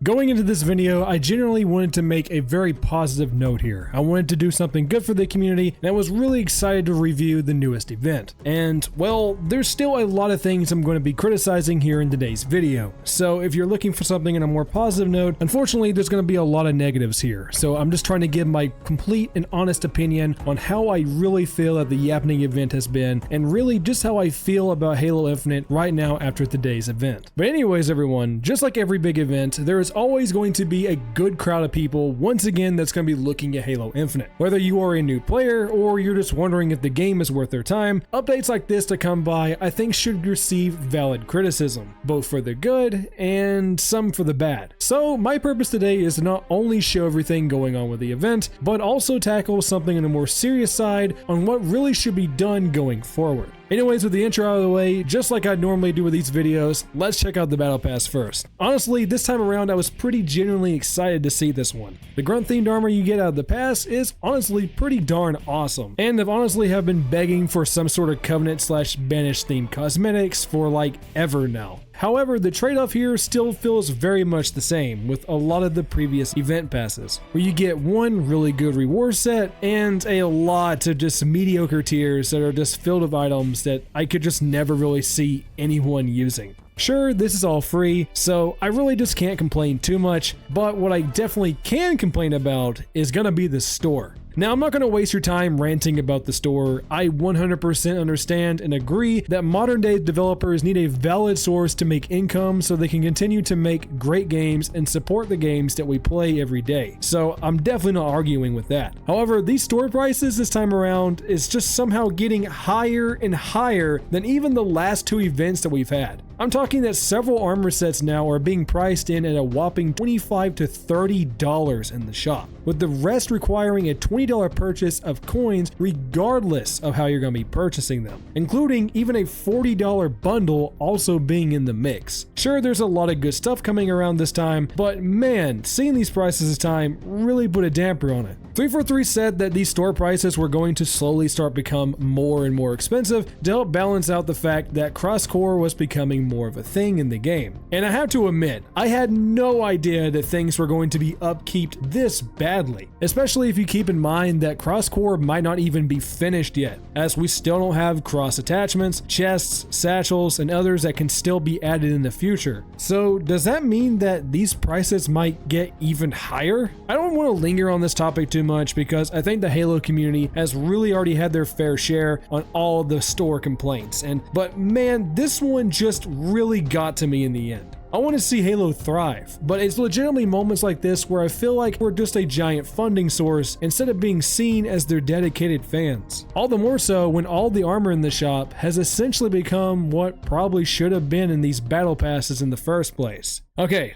Going into this video, I generally wanted to make a very positive note here. I wanted to do something good for the community, and I was really excited to review the newest event. And, well, there's still a lot of things I'm going to be criticizing here in today's video. So if you're looking for something in a more positive note, unfortunately there's going to be a lot of negatives here. So I'm just trying to give my complete and honest opinion on how I really feel that the Yappening event has been, and really just how I feel about Halo Infinite right now after today's event. But anyways, everyone, just like every big event, there is always going to be a good crowd of people once again that's going to be looking at Halo Infinite. Whether you are a new player or you're just wondering if the game is worth their time, updates like this to come by I think should receive valid criticism, both for the good and some for the bad. So my purpose today is to not only show everything going on with the event, but also tackle something on a more serious side on what really should be done going forward. Anyways, with the intro out of the way, just like I normally do with these videos, let's check out the Battle Pass first. Honestly, this time around I was pretty genuinely excited to see this one. The grunt themed armor you get out of the pass is honestly pretty darn awesome, and I've honestly have been begging for some sort of Covenant / Banish themed cosmetics for like ever now. However, the trade-off here still feels very much the same with a lot of the previous event passes, where you get one really good reward set and a lot of just mediocre tiers that are just filled with items that I could just never really see anyone using. Sure, this is all free, so I really just can't complain too much, but what I definitely can complain about is gonna be the store. Now, I'm not going to waste your time ranting about the store. I 100% understand and agree that modern day developers need a valid source to make income so they can continue to make great games and support the games that we play every day. So I'm definitely not arguing with that. However, these store prices this time around is just somehow getting higher and higher than even the last two events that we've had. I'm talking that several armor sets now are being priced in at a whopping $25 to $30 in the shop, with the rest requiring a $20 purchase of coins regardless of how you're going to be purchasing them, including even a $40 bundle also being in the mix. Sure, there's a lot of good stuff coming around this time, but man, seeing these prices this time really put a damper on it. 343 said that these store prices were going to slowly start become more and more expensive to help balance out the fact that cross-core was becoming more of a thing in the game. And I have to admit, I had no idea that things were going to be upkeeped this badly, especially if you keep in mind that cross-core might not even be finished yet, as we still don't have cross attachments, chests, satchels, and others that can still be added in the future. So does that mean that these prices might get even higher? I don't want to linger on this topic too much because I think the Halo community has really already had their fair share on all the store complaints, but man, this one just really got to me in the end. I want to see Halo thrive, but it's legitimately moments like this where I feel like we're just a giant funding source instead of being seen as their dedicated fans. All the more so when all the armor in the shop has essentially become what probably should have been in these battle passes in the first place. Okay,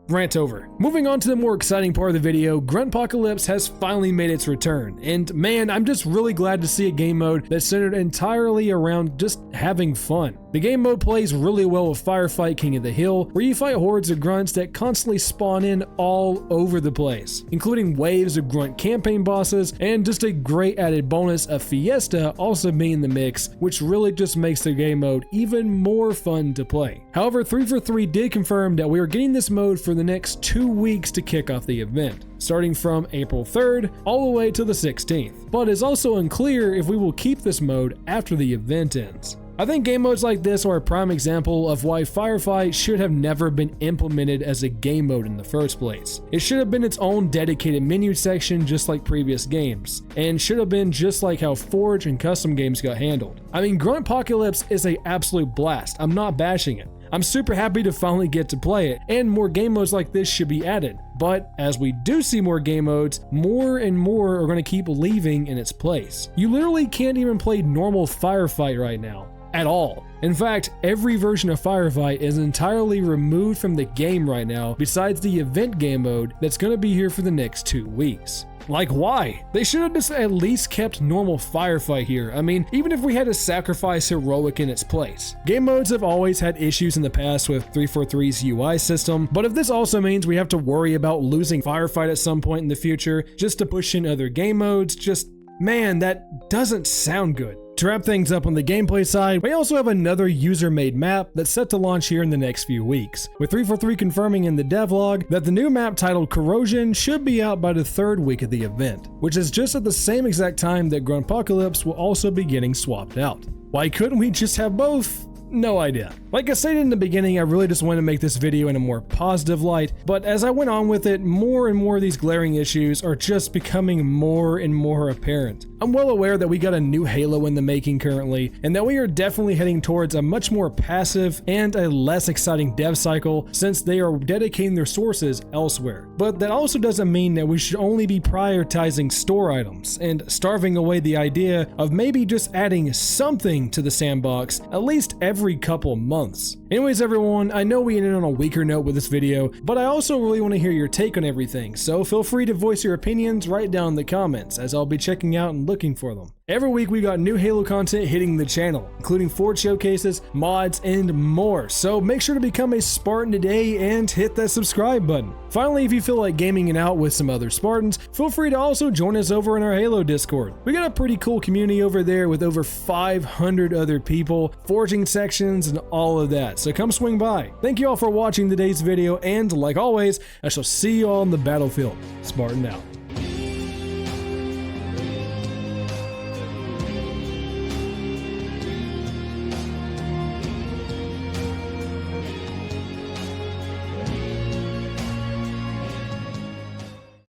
rant over. Moving on to the more exciting part of the video, Gruntpocalypse has finally made its return, and man, I'm just really glad to see a game mode that's centered entirely around just having fun. The game mode plays really well with Firefight King of the Hill, where you fight hordes of grunts that constantly spawn in all over the place, including waves of grunt campaign bosses, and just a great added bonus of Fiesta also being in the mix, which really just makes the game mode even more fun to play. However, 343 did confirm that we are getting this mode for the next 2 weeks to kick off the event, starting from April 3rd all the way to the 16th, but it's also unclear if we will keep this mode after the event ends. I think game modes like this are a prime example of why Firefight should have never been implemented as a game mode in the first place. It should have been its own dedicated menu section just like previous games, and should have been just like how Forge and custom games got handled. I mean, Gruntpocalypse is an absolute blast, I'm not bashing it. I'm super happy to finally get to play it, and more game modes like this should be added. But as we do see more game modes, more and more are going to keep leaving in its place. You literally can't even play normal Firefight right now. At all. In fact, every version of Firefight is entirely removed from the game right now, besides the event game mode that's going to be here for the next 2 weeks. Like, why? They should have just at least kept normal Firefight here. I mean, even if we had to sacrifice Heroic in its place. Game modes have always had issues in the past with 343's UI system, but if this also means we have to worry about losing Firefight at some point in the future just to push in other game modes, man, that doesn't sound good. To wrap things up on the gameplay side, we also have another user-made map that's set to launch here in the next few weeks, with 343 confirming in the devlog that the new map titled Corrosion should be out by the 3rd week of the event, which is just at the same exact time that Gruntpocalypse will also be getting swapped out. Why couldn't we just have both? No idea. Like I said in the beginning, I really just wanted to make this video in a more positive light, but as I went on with it, more and more of these glaring issues are just becoming more and more apparent. I'm well aware that we got a new Halo in the making currently, and that we are definitely heading towards a much more passive and a less exciting dev cycle since they are dedicating their sources elsewhere. But that also doesn't mean that we should only be prioritizing store items and starving away the idea of maybe just adding something to the sandbox at least every couple months. Anyways everyone, I know we ended on a weaker note with this video, but I also really want to hear your take on everything, so feel free to voice your opinions right down in the comments, as I'll be checking out and looking for them. Every week we got new Halo content hitting the channel, including Forge showcases, mods, and more, so make sure to become a Spartan today and hit that subscribe button. Finally, if you feel like gaming it out with some other Spartans, feel free to also join us over in our Halo Discord. We got a pretty cool community over there with over 500 other people, forging sections, and all of that, so come swing by. Thank you all for watching today's video, and like always, I shall see you all on the battlefield. Spartan out.